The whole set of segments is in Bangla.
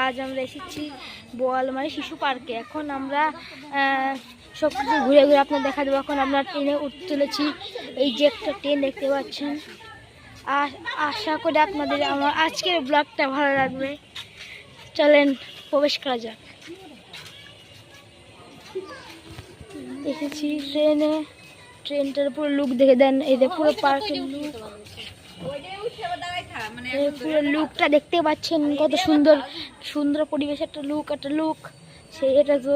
আজ আমরা এসেছি বোয়ালমারি শিশু পার্কে। এখন আমরা সব কিছু ঘুরে ঘুরে আপনার দেখা দেবো। এখন আমরা ট্রেনে উঠতে চলেছি। এই যে একটা ট্রেন দেখতে পাচ্ছেন। আশা করি আপনাদের আমার আজকের ব্লগটা ভালো লাগবে। চলেন প্রবেশ করা যাক। এসেছি ট্রেনে। ট্রেনটার পুরো লুক দেখে দেন। এই যে পুরো পার্কের লুক, পুরো লুকটা দেখতে পাচ্ছেন। কত সুন্দর সুন্দর পরিবেশ, একটা লুক সেই এটা তো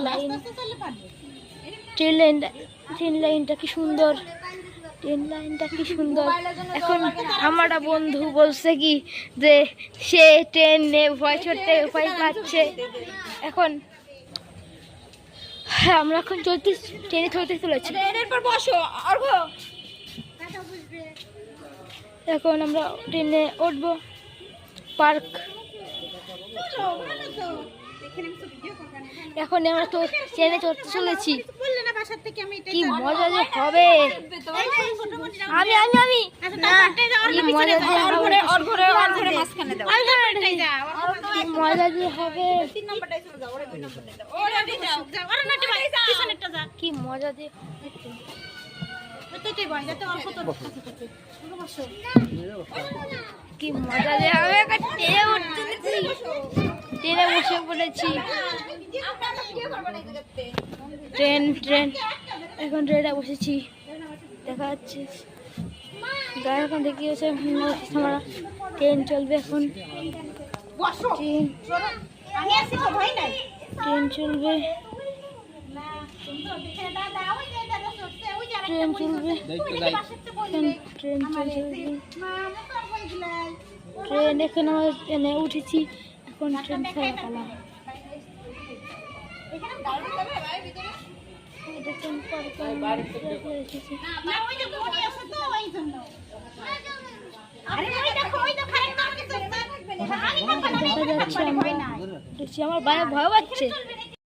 দেখেন। ট্রেন লাইনটা কি সুন্দর, ট্রেন লাইনটা কি সুন্দর। এখন আমার বন্ধু বলছে কি যে সে ট্রেনে ভয় চড়তে ভয় পাচ্ছে। এখন হ্যাঁ, আমরা এখন ট্রেনে চলতে চলেছি। এখন আমরা ট্রেনে উঠবো। পার্ক এখন আমরা তো ট্রেনে চড়তে চলেছি। কি মজা যে হবে। আমি মজা যে হবে, কি মজা যে কি মজা যে হবে। ট্রেনে বসে পড়েছি। ট্রেন এখন ট্রেনে বসেছি, দেখা যাচ্ছে গায়ে এখন দেখি হচ্ছে আমরা ট্রেন চলবে। এখন ট্রেন চলবে, ট্রেন এখন আমরা ট্রেনে উঠেছি। এখন ট্রেন ছাড়া পালা। আমার ভয় পাচ্ছে।